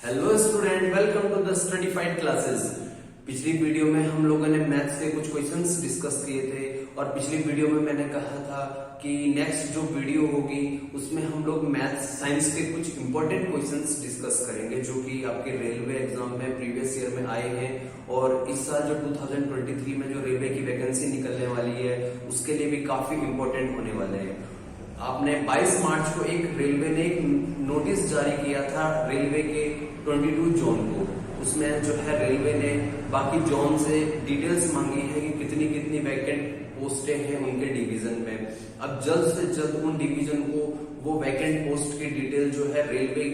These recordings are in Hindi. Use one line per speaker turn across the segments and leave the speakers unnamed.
Hello student, welcome to the Studyfied classes. पिछली वीडियो में हम लोगों ने मैथ्स के कुछ क्वेश्चंस डिस्कस किए थे और पिछली वीडियो में मैंने कहा था कि नेक्स्ट जो वीडियो होगी उसमें हम लोग मैथ्स साइंस के कुछ इंपॉर्टेंट क्वेश्चंस डिस्कस करेंगे जो कि आपके रेलवे एग्जाम में प्रीवियस ईयर में आए हैं और इस साल जो 2023 में जो रेलवे की वैकेंसी निकलने वाली है उसके लिए भी काफी इंपॉर्टेंट होने वाले हैं। आपने 22 मार्च को रेलवे ने एक नोटिस जारी किया था रेलवे के 22 जोन को। उसमें जो है रेलवे ने बाकी जोन से डिटेल्स मांगी है कि कितनी कितनी वैकेंट पोस्टें हैं उनके डिवीजन में। अब जल्द से जल्द उन डिवीजन को वो वैकेंट पोस्ट की डिटेल जो है रेलवे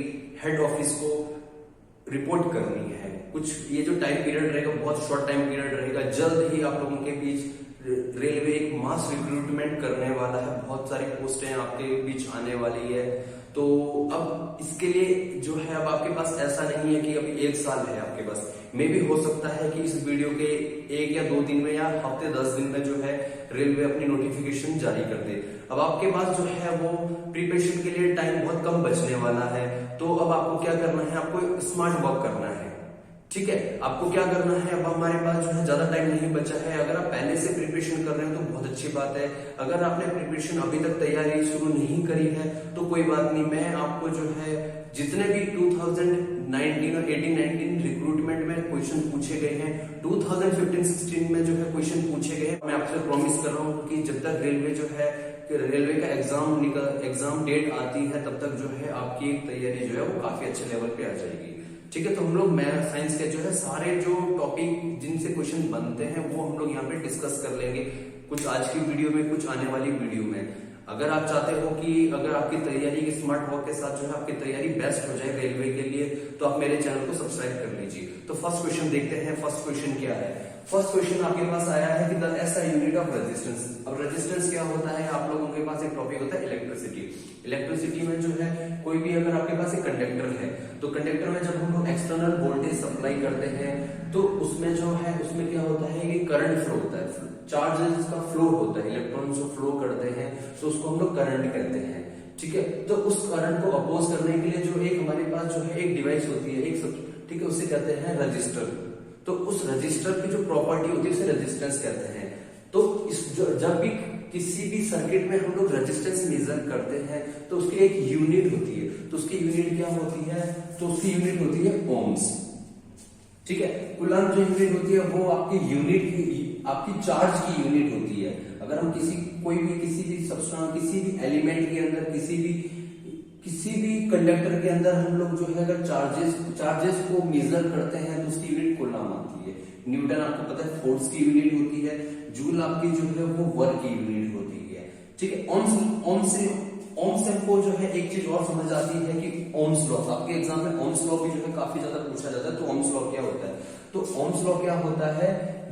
हेड ऑफिस को रिपोर्ट करनी है। कुछ ये जो टाइम पीरियड रहेगा बहुत शॉर्ट टाइम पीरियड रहेगा। जल्द ही आप लोगों के बीच रेलवे एक मास रिक्रूटमेंट करने वाला है। बहुत सारी पोस्टें आपके बीच आने वाली है। तो अब इसके लिए जो है अब आपके पास ऐसा नहीं है कि अभी 1 साल है आपके पास। मे भी हो सकता है कि इस वीडियो के 1 या 2 दिन में या हफ्ते 10 दिन में जो है रेलवे अपनी नोटिफिकेशन जारी कर दे। अब आपके पास जो है वो प्रिपरेशन के लिए टाइम बहुत कम बचने वाला है। तो अब आपको क्या करना है, आपको स्मार्ट वर्क करना है। ठीक है, आपको क्या करना है, अब हमारे पास जो है ज्यादा टाइम नहीं बचा है। अगर आप पहले से प्रिपरेशन कर रहे हैं तो बहुत अच्छी बात है। अगर आपने प्रिपरेशन अभी तक तैयारी शुरू नहीं करी है तो कोई बात नहीं, मैं आपको जो है जितने भी 2019 और 18-19 रिक्रूटमेंट में क्वेश्चन पूछे गए हैं, 2015-16 में जो है क्वेश्चन पूछे गए हैं, मैं आपसे प्रॉमिस कर रहा हूँ कि जब तक रेलवे जो है रेलवे का एग्जाम डेट आती है तब तक जो है आपकी तैयारी जो है वो काफी अच्छे लेवल पे आ जाएगी। ठीक है, तो हम लोग मैथ साइंस के जो है सारे जो टॉपिक जिनसे क्वेश्चन बनते हैं वो हम लोग यहाँ पे डिस्कस कर लेंगे, कुछ आज की वीडियो में, कुछ आने वाली वीडियो में। अगर आप चाहते हो कि अगर आपकी तैयारी के स्मार्ट वर्क के साथ जो है आपकी तैयारी बेस्ट हो जाए रेलवे के लिए तो आप मेरे चैनल को सब्सक्राइब कर लीजिए। तो फर्स्ट क्वेश्चन देखते हैं। फर्स्ट क्वेश्चन क्या है? फर्स्ट क्वेश्चन आपके पास आया है कि the SI unit of resistance. अब रेजिस्टेंस क्या होता है? आप लोगों के पास एक टॉपिक होता है इलेक्ट्रिसिटी। इलेक्ट्रिसिटी में जो है कोई भी अगर आपके पास एक कंडक्टर है तो कंडक्टर में जब हम लोग एक्सटर्नल वोल्टेज सप्लाई करते हैं तो उसमें जो है उसमें क्या होता है कि करंट फ्लो होता है, चार्जेस का फ्लो होता है, इलेक्ट्रॉन्स जो फ्लो करते हैं तो उसको हम लोग करंट कहते हैं। ठीक है, तो उस करंट को अपोज करने के लिए जो एक हमारे पास जो है एक डिवाइस होती है, ठीक है, उसे कहते हैं रजिस्टर। तो उस रजिस्टर की जो प्रॉपर्टी होती है उसे रेजिस्टेंस कहते हैं। तो जब भी किसी भी सर्किट में हम लोग रेजिस्टेंस मेजर करते हैं तो उसकी एक यूनिट होती है। तो उसकी यूनिट क्या होती है? तो उसकी यूनिट होती है ओम्स। ठीक है, कूलम्ब जो यूनिट होती है वो आपकी यूनिट आपकी चार्ज की यूनिट होती है। अगर हम किसी भी सब्सटेंस, किसी भी एलिमेंट के अंदर, किसी भी कंडक्टर के अंदर हम लोग जो है अगर चार्जेस को मेजर करते हैं तो उसकी यूनिट कूलम्ब आती है। न्यूटन आपको पता है फोर्स की यूनिट होती है, जूल आपकी जो है वो वर्क की यूनिट होती है। ठीक है, ओम्स से हमको जो है एक चीज और समझ आती है कि ओम्स लॉ, आपके एग्जाम में ओम्स लॉ भी जो है काफी ज्यादा पूछा जाता है। तो ओम्स लॉ क्या होता है? तो ओम्स लॉ क्या होता है,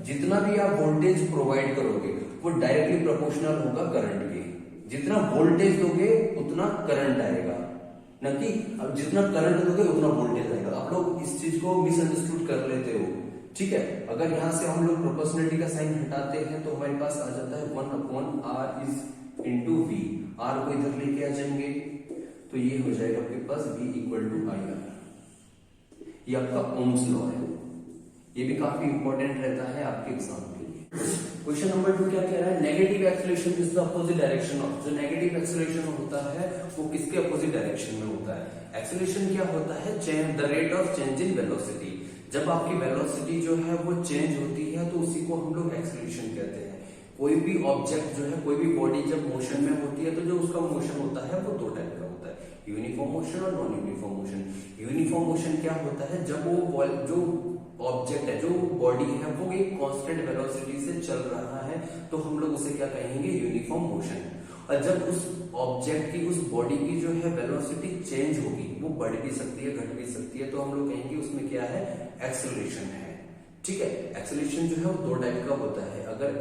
जितना भी आप वोल्टेज प्रोवाइड करोगे वो डायरेक्टली प्रोपोर्शनल होगा करंट के। जितना वोल्टेज दोगे उतना करंट आएगा, न कि अब जितना करंट दोगे उतना वोल्टेज आएगा। आप लोग इस चीज को मिसअंडरस्टूड कर लेते हो। ठीक है, अगर यहां से हम लोग प्रोपोर्शनलिटी का साइन हटाते हैं तो हमारे पास आ जाता है 1/r is into we. Are को इधर लेके आ जाएंगे तो ये हो जाएगा आपके पास V = IR। ये आपका ओम्स लॉ है। ये भी काफी इंपॉर्टेंट रहता है आपके एग्जाम के लिए। क्वेश्चन नंबर 2 क्या कह रहा है? Negative acceleration is the opposite direction of. जो नेगेटिव एक्सेलरेशन होता है वो किसके अपोजिट डायरेक्शन में होता है? एक्सेलरेशन क्या होता है? The rate of change in velocity. जब आपकी वेलोसिटी जो है वो चेंज होती है तो उसी को हम लोग एक्सेलरेशन कहते हैं। कोई भी ऑब्जेक्ट जो है, कोई भी बॉडी जब मोशन में होती है तो जो उसका मोशन होता है वो 2 टाइप का होता है, यूनिफॉर्म मोशन और non uniform motion. Uniform motion क्या होता है? जब वो जो ऑब्जेक्ट है, जो बॉडी है वो एक कांस्टेंट वेलोसिटी से चल रहा है तो हम लोग उसे क्या कहेंगे? Uniform motion. और जब उस ऑब्जेक्ट की, उस बॉडी की जो है वेलोसिटी चेंज होगी, वो बढ़ भी सकती है, घट भी सकती है, तो हम लोग कहेंगे उसमें क्या है? एक्सेलरेशन है। ठीक है, एक्सेलरेशन जो है वो 2 टाइप का होता है। अगर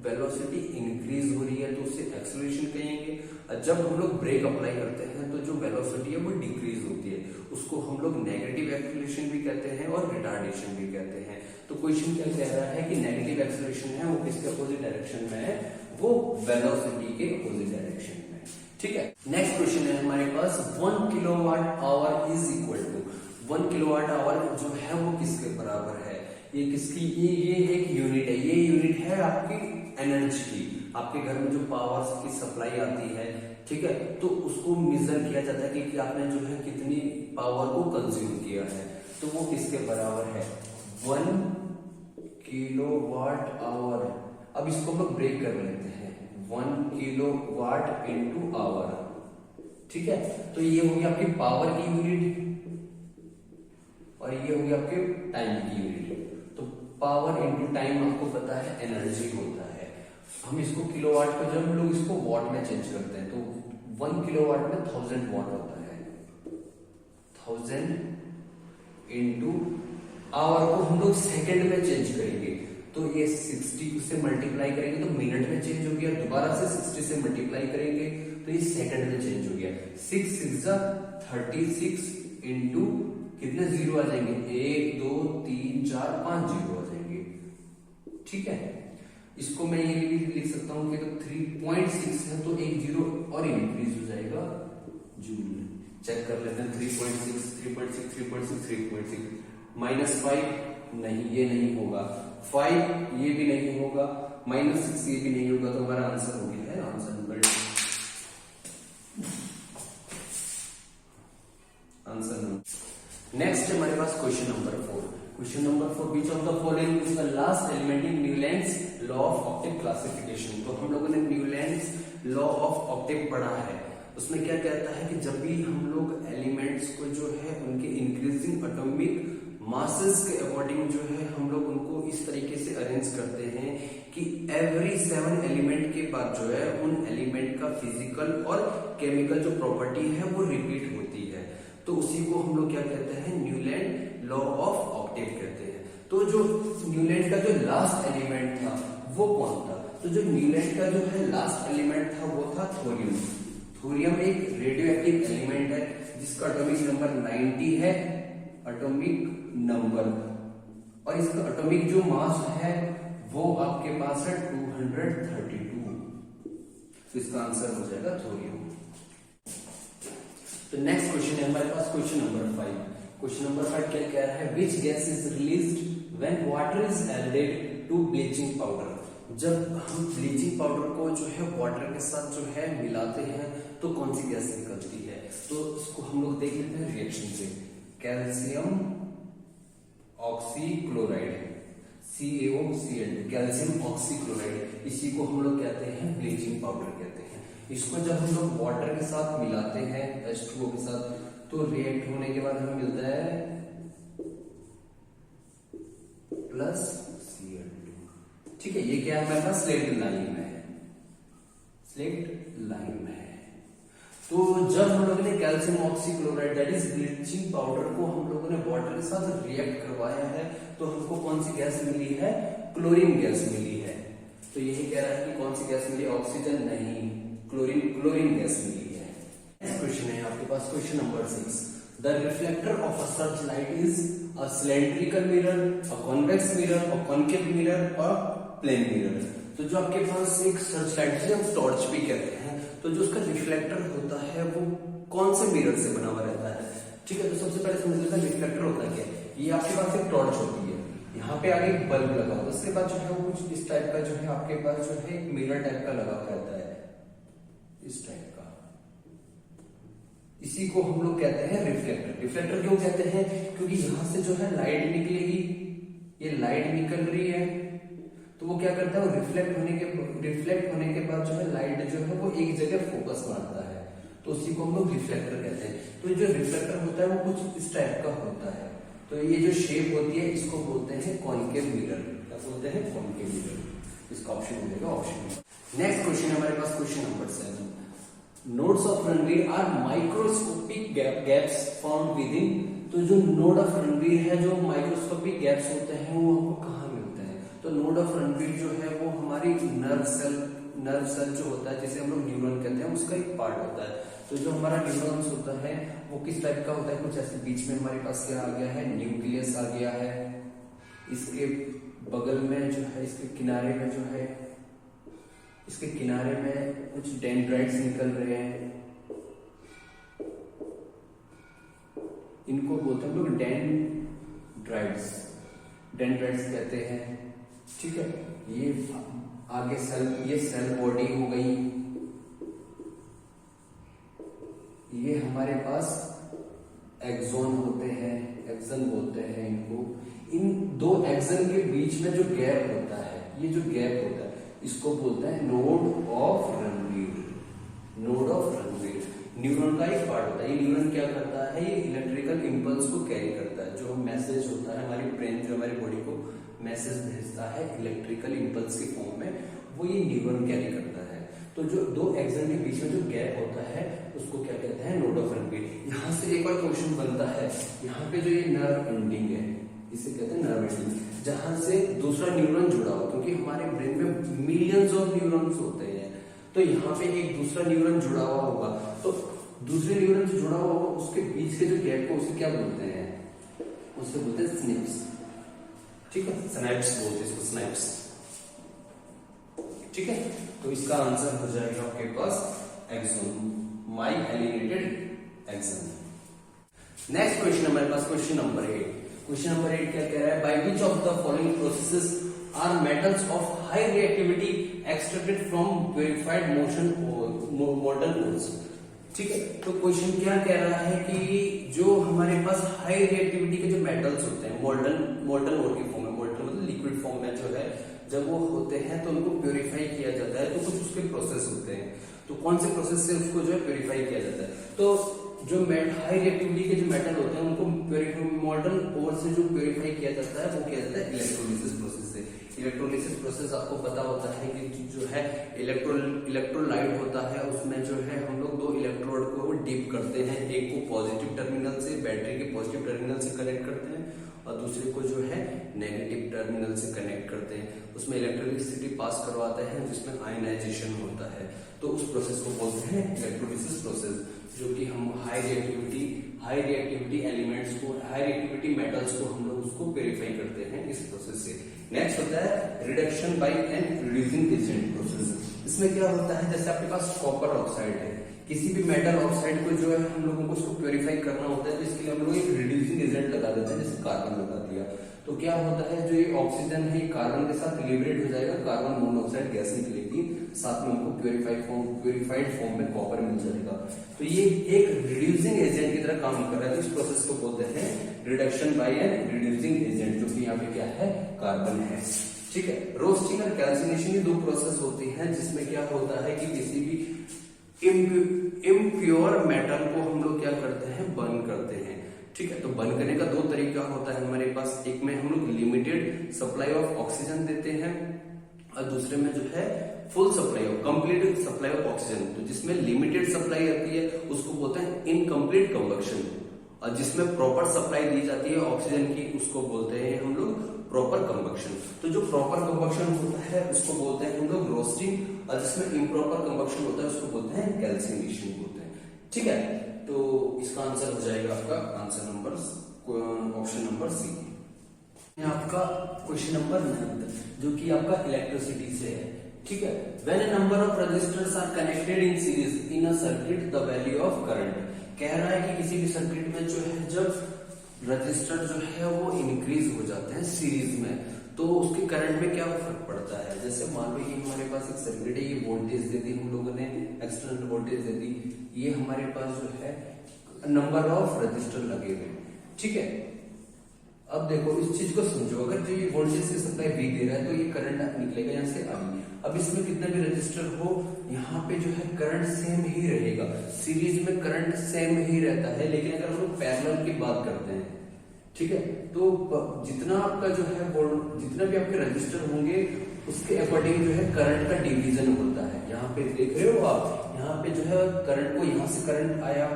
वेलोसिटी इंक्रीज हो रही है तो उसे एक्सेलरेशन कहेंगे, और जब हम लोग ब्रेक अप्लाई करते हैं तो जो वेलोसिटी है वो डिक्रीज होती है उसको हम लोग नेगेटिव एक्सेलरेशन भी कहते हैं और रिटार्डेशन भी कहते हैं। तो क्वेश्चन क्या कह रहा है कि नेगेटिव एक्सेलरेशन है वो किसके अपोजिट डायरेक्शन में है? वो वेलोसिटी के अपोजिट डायरेक्शन में। ठीक है, नेक्स्ट क्वेश्चन है हमारे पास 1 kWh is equal to 1 kWh जो है वो किसके बराबर है, ये किसकी, ये एक यूनिट है, ये यूनिट है आपकी एनर्जी की। आपके घर में जो पावर की सप्लाई आती है, ठीक है, तो उसको मेजर किया जाता है कि आपने जो है कितनी पावर को कंज्यूम किया है, तो वो किसके बराबर है, 1 kWh। अब इसको हम लोग ब्रेक कर लेते हैं, 1 किलोवाट इंटू आवर, ठीक है। तो ये होगी आपकी पावर की यूनिट और ये होगी आपके टाइम की यूनिट। तो पावर इंटू टाइम आपको पता है एनर्जी होता है। हम इसको किलोवाट को जब हम लोग इसको वॉट में चेंज करते हैं तो 1 किलोवाट में 1000 वॉट होता है। 1000 इंटू आवर को हम लोग सेकेंड में चेंज करेंगे, तो ये 60 से मल्टीप्लाई करेंगे तो मिनट में चेंज हो गया, दोबारा से 60 से मल्टीप्लाई करेंगे तो ये सेकंड में चेंज हो गया। 6 6 36 इंटू कितने जीरो आ जाएंगे, 1 2 3 4 5 जीरो आ जाएंगे, ठीक है। इसको मैं ये भी लिख सकता हूं कि तो 3.6 है तो एक जीरो और इंक्रीज हो जाएगा, जूल। चेक कर लेते हैं, 3.6 3.6 3.6 3.6 -5 नहीं, ये नहीं होगा, 5 ये भी नहीं होगा, -6 ये भी नहीं होगा, तो हमारा आंसर हो गया है आंसर नंबर नेक्स्ट हमारे पास question number 4। Question number 4, which of the following is the last element in Newlands law of octave classification. तो हम लोगों ने न्यूलैंड्स लॉ ऑफ ऑक्टेव पढ़ा है, उसमें क्या कहता है कि जब भी हम लोग एलिमेंट्स को जो है उनके इंक्रीजिंग एटॉमिक मासेस के अकॉर्डिंग जो है हम लोग उनको इस तरीके से अरेंज करते हैं कि एवरी 7 एलिमेंट के बाद जो है उन एलिमेंट का फिजिकल और केमिकल जो प्रॉपर्टी है वो रिपीट होती है, तो उसी को हम लोग क्या कहते हैं, न्यूलैंड लॉ ऑफ ऑक्टेव कहते हैं। तो जो न्यूलैंड का जो लास्ट एलिमेंट था वो कौन था, तो जो न्यूलैंड का जो है लास्ट एलिमेंट था वो था थोरियम। थोरियम एक रेडियो एक्टिव एलिमेंट है जिसका एटॉमिक नंबर 90 है, एटॉमिक नंबर, और इसका एटॉमिक जो मास है वो आपके पास है 232, तो इसका आंसर हो जाएगा थोरियम। तो नेक्स्ट क्वेश्चन है हमारे पास क्वेश्चन नंबर 5। क्वेश्चन नंबर 5 क्या कह रहा है, which gas is released when water is added to bleaching powder. जब हम ब्लीचिंग पाउडर को जो है वाटर के साथ जो है मिलाते हैं तो कौन सी गैस निकलती है, तो इसको हम लोग देख लेते हैं रिएक्शन से। Calcium oxychloride, CaOCl, calcium oxychloride, इसी को हम लोग कहते हैं ब्लीचिंग पाउडर कहते हैं। इसको जब हम लोग वाटर के साथ मिलाते हैं H2O के साथ, तो रिएक्ट होने के बाद हमें मिलता है +Cl2, ठीक है। ये क्या है हमारे पास, स्लेक्ट लाइम है, स्लेक्ट लाइम है। तो जब हम लोगों ने calcium oxychloride that is bleaching powder को हम लोगों ने वाटर के साथ रिएक्ट करवाया है, तो हमको कौन सी गैस मिली है, क्लोरीन गैस मिली है। तो यही कह रहा है कि कौन सी गैस मिली, ऑक्सीजन नहीं, क्लोरीन गैस मिली है। नेक्स्ट क्वेश्चन है आपके पास question number 6। The reflector of a search light is a cylindrical mirror, a convex mirror, a concave mirror और प्लेन मिरर। तो जो आपके पास एक सर्च लाइट जिसे हम टॉर्च भी कहते हैं, तो जो उसका रिफ्लेक्टर होता है वो कौन से मिरर से बना हुआ रहता है, ठीक है। तो सबसे पहले समझ लेते हैं रिफ्लेक्टर होता है क्या। ये आपके पास एक टॉर्च होती है, यहाँ पे आगे एक बल्ब लगा हुआ, उसके बाद जो है वो कुछ इस टाइप का जो है आपके पास जो है एक मिरर टाइप का लगा हुआ रहता है, इस टाइप का। इसी को हम लोग कहते हैं रिफ्लेक्टर। रिफ्लेक्टर क्यों कहते हैं, क्योंकि यहां से जो है लाइट निकलेगी, ये लाइट निकल रही है, तो वो क्या करता है, वो रिफ्लेक्ट होने के बाद जो है लाइट जो है वो एक जगह फोकस मारता है, तो उसी को हम लोग रिफ्लेक्टर कहते हैं। तो जो रिफ्लेक्टर होता है वो कुछ इस टाइप का होता है, तो ये जो शेप होती है इसको बोलते हैं कॉन्केव मिरर। क्या बोलते हैं, कॉन्केव मिरर। इसका ऑप्शन हो जाएगा ऑप्शन। नेक्स्ट क्वेश्चन है हमारे पास question number 7। Nodes of Ranvier are microscopic gaps found within. तो जो नोड ऑफ रणवीर है, जो माइक्रोस्कोपिक गैप्स होते हैं वो हमको कहाँ मिलते हैं, तो नोड ऑफ रणवीर जो है वो हमारी नर्व सेल जो होता है, जिसे हम लोग न्यूरॉन कहते हैं, उसका एक पार्ट होता है। तो जो हमारा न्यूरॉन्स होता है वो किस टाइप का होता है, कुछ ऐसे बीच में हमारे पास क्या आ गया है, न्यूक्लियस आ गया है, इसके बगल में जो है, इसके किनारे में जो है, इसके किनारे में कुछ डेंड्राइट्स निकल रहे हैं, इनको बोलते हैं हम लोग डेंड्राइट्स, डेंड्राइट्स कहते हैं। ठीक है, ये आगे सेल, ये सेल बॉडी हो गई। ये हमारे पास एक्सोन होते हैं, एक्सन बोलते हैं इनको। इन दो एक्सन के बीच में जो गैप होता है, ये जो गैप होता है इसको बोलते हैं node of Ranveer. Node of Ranveer neuron का एक पार्ट होता है। ये न्यूरॉन क्या करता है, ये इलेक्ट्रिकल इंपल्स को कैरी करता है। जो मैसेज होता है हमारी ब्रेन, जो हमारी बॉडी को मैसेज भेजता है इलेक्ट्रिकल इंपल्स के फॉर्म में, वो ये न्यूरॉन कैरी करता है। तो जो दो एक्सन के बीच में जो गैप होता है उसको क्या कहते हैं, नोड ऑफ रनवीर। यहाँ से एक और क्वेश्चन बनता है, यहाँ पे जो ये नर्व एंडिंग है इसे कहते हैं नर्व एंडिंग, जहां से दूसरा न्यूरॉन जुड़ा हो, क्योंकि हमारे ब्रेन में मिलियंस ऑफ न्यूरॉन्स होते हैं। तो यहाँ पे एक दूसरा न्यूरॉन जुड़ा हुआ होगा, तो दूसरे न्यूरॉन से जुड़ा हुआ होगा, उसके बीच के जो गैप को उसे क्या बोलते हैं, उसे बोलते हैं स्निप्स। ठीक है, स्नैप्स बोलते हैं इसको, स्नैप्स। ठीक है, तो इसका आंसर हो जाएगा आपके पास axon, myelinated axon. Next question हमारे पास क्वेश्चन नंबर 8। क्वेश्चन नंबर 8 क्या कह रहा है, by which of the following processes are metals of high reactivity extracted from purified molten ores. ठीक है, तो क्वेश्चन क्या कह रहा है कि जो हमारे पास हाई रिएक्टिविटी के जो मेटल्स होते हैं मोल्टन ओर के फॉर्म में, मोल्टन मतलब लिक्विड फॉर्म में जो है, जब वो होते हैं तो उनको प्यूरिफाई किया जाता है। तो कुछ उसके प्रोसेस होते हैं, तो कौन से प्रोसेस से उसको जो है प्यूरिफाई किया जाता है। तो जो हाई रिएक्टिविटी के जो मेटल होते हैं उनको मोल्टन ओर से जो प्यूरिफाई किया जाता है वो किया जाता है इलेक्ट्रोलिसिस प्रोसेस से। इलेक्ट्रोलिसिस प्रोसेस आपको पता होता है कि जो है इलेक्ट्रोलाइट होता है, उसमें जो है हम लोग दो इलेक्ट्रोड को डिप करते हैं, एक को पॉजिटिव टर्मिनल से, बैटरी के पॉजिटिव टर्मिनल से कनेक्ट करते हैं और दूसरे को जो है नेगेटिव टर्मिनल से कनेक्ट करते हैं। उसमें इलेक्ट्रिसिटी पास करवाते हैं जिसमें आयनाइजेशन होता है। तो उस प्रोसेस को बोलते हैं इलेक्ट्रोलिसिस प्रोसेस, जो कि हम हाई रिएक्टिविटी एलिमेंट्स को, हाई रिएक्टिविटी मेटल्स को हम लोग उसको प्यूरिफाई करते हैं इस प्रोसेस से। नेक्स्ट होता है reduction by an reducing agent process. इसमें क्या होता है, जैसे आपके पास कॉपर ऑक्साइड है, किसी भी मेटल ऑक्साइड को जो है हम लोगों को उसको प्यूरिफाई करना होता है, तो इसके लिए हम लोग एक रिड्यूसिंग एजेंट लगा देते हैं, जैसे कार्बन लगा दिया। तो क्या होता है, जो ये ऑक्सीजन है कार्बन के साथ लिबरेट हो जाएगा, कार्बन मोनोऑक्साइड गैस निकलेगी, साथ में हमको प्यूरिफाइड फॉर्म में कॉपर मिल जाएगा। तो ये एक रिड्यूसिंग एजेंट की तरह काम कर रहा है। इस प्रोसेस को बोलते हैं reduction by an reducing agent, जो कि यहाँ पे क्या है, कार्बन है। ठीक है, रोस्टिंग और कैल्सिनेशन, ये दो प्रोसेस होती है जिसमें क्या होता है कि किसी भी इम्प्योर मेटल को हम लोग क्या करते हैं, बर्न करते हैं। ठीक है, तो बर्न करने का दो तरीका होता है हमारे पास। एक में हम लोग लिमिटेड सप्लाई ऑफ ऑक्सीजन देते हैं और दूसरे में जो है full supply of, complete supply of oxygen. तो जिसमें लिमिटेड सप्लाई आती है उसको बोलते हैं इनकम्प्लीट कंबक्शन, और जिसमें प्रॉपर सप्लाई दी जाती है ऑक्सीजन की उसको बोलते हैं हम लोग प्रॉपर कंबक्शन। तो जो प्रॉपर कंबक्शन होता है उसको बोलते हैं हम लोग रोस्टिंग, और जिसमें इम्प्रॉपर कंबक्शन होता है उसको बोलते हैं कैल्सिनेशन बोलते हैं। ठीक है, तो इसका आंसर हो जाएगा आपका answer number option number C. आपका क्वेश्चन नंबर 9 जो कि आपका इलेक्ट्रिसिटी से है। ठीक है, when a number of resistors are connected in series in a circuit the value of current. कह रहा है कि किसी भी सर्किट में जो है जब रजिस्टर जो है वो इंक्रीज हो जाते हैं सीरीज में, तो उसके करंट में क्या फर्क पड़ता है। जैसे मान लो ये हमारे पास एक सर्किट है, ये वोल्टेज दे दी हम लोगों ने, एक्सटर्नल वोल्टेज दे दी, ये हमारे पास जो है नंबर ऑफ रजिस्टर लगे हुए। ठीक है, अब देखो इस चीज को समझो, अगर जो ये वोल्टेज से सप्लाई वी दे रहा है तो ये करंट निकलेगा यहाँ से आई। अब इसमें कितना भी रजिस्टर हो, यहाँ पे जो है करंट सेम ही रहेगा, सीरीज में करंट सेम ही रहता है। लेकिन अगर हम लोग पैरेलल की बात करते हैं, ठीक है, तो जितना आपका जो है जितना भी आपके रजिस्टर होंगे उसके अकॉर्डिंग जो है करंट का डिवीजन होता है। यहाँ पे देख रहे हो आप, यहाँ पे जो है करंट को, यहाँ से करंट आया,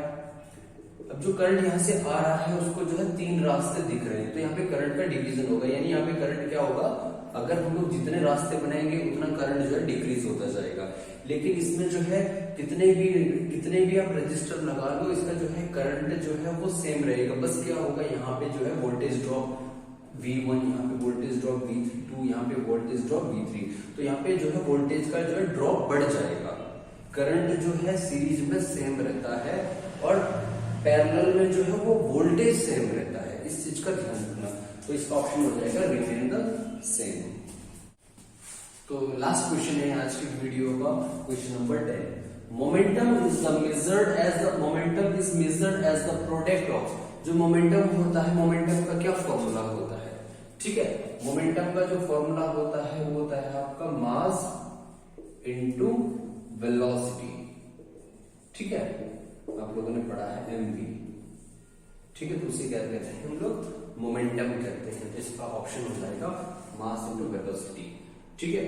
अब जो करंट यहाँ से आ रहा है उसको जो है 3 रास्ते दिख रहे हैं, तो यहाँ पे करंट का डिवीजन होगा। यानी यहाँ पे करंट क्या होगा, अगर हम लोग जितने रास्ते बनाएंगे उतना करंट जो है डिक्रीज होता जाएगा। लेकिन इसमें जो है कितने भी आप रजिस्टर लगा लो, इसका जो है करंट जो है वो सेम रहेगा। बस क्या होगा, यहाँ पे जो है वोल्टेज ड्रॉप V1, यहाँ पे वोल्टेज ड्रॉप V2, यहाँ पे वोल्टेज ड्रॉप V3, तो यहाँ पे जो है वोल्टेज का जो है ड्रॉप बढ़ जाएगा। करंट जो है सीरीज में सेम रहता है और पैरेलल में जो है वो वोल्टेज सेम रहता है, इस चीज का ध्यान रखना। तो इसका ऑप्शन हो जाएगा रिमेन द सेम। तो लास्ट क्वेश्चन है आज की वीडियो का, question number 10। Momentum is measured as the product of, जो मोमेंटम होता है, मोमेंटम का क्या फॉर्मूला होता है, ठीक है। मोमेंटम का जो फॉर्मूला होता है वो होता है आपका मास इनटू वेलोसिटी, ठीक है, आप लोगों ने पढ़ा है mv, ठीक है। तो उसे क्या कहते हैं हम लोग, मोमेंटम कहते हैं। तो इसका ऑप्शन हो जाएगा मास इनटू वेलोसिटी, ठीक है।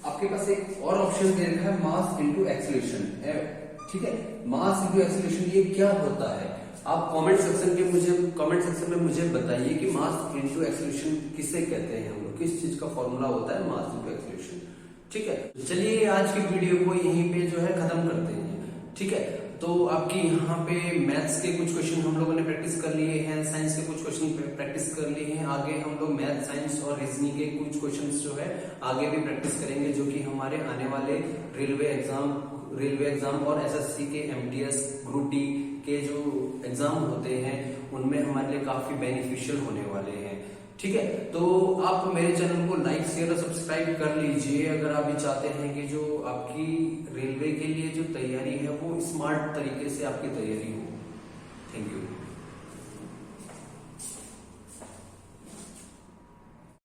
आपके पास एक और ऑप्शन दे रखा है मास इनटू एक्सीलरेशन, ठीक है। मास इनटू एक्सीलरेशन ये क्या होता है, आप कमेंट सेक्शन में मुझे बताइए कि मास इनटू एक्सीलरेशन किसे कहते हैं हम लोग, किस चीज का फॉर्मूला होता है मास इनटू एक्सीलरेशन, ठीक है। तो चलिए आज की वीडियो को यहीं पे जो है खत्म करते हैं, ठीक है। तो आपकी यहाँ पे मैथ्स के कुछ क्वेश्चन हम लोगों ने प्रैक्टिस कर लिए हैं, साइंस के कुछ क्वेश्चन प्रैक्टिस कर लिए हैं। आगे हम लोग मैथ, साइंस और रीजनिंग के कुछ क्वेश्चंस जो है आगे भी प्रैक्टिस करेंगे, जो कि हमारे आने वाले रेलवे एग्जाम और एसएससी के एमटीएस ग्रुप डी के जो एग्जाम होते हैं उनमें हमारे लिए काफी बेनिफिशियल होने वाले हैं, ठीक है। तो आप मेरे चैनल को लाइक, शेयर और सब्सक्राइब कर लीजिए अगर आप भी चाहते हैं कि जो आपकी रेलवे के लिए जो तैयारी है वो स्मार्ट तरीके से आपकी तैयारी हो। Thank you.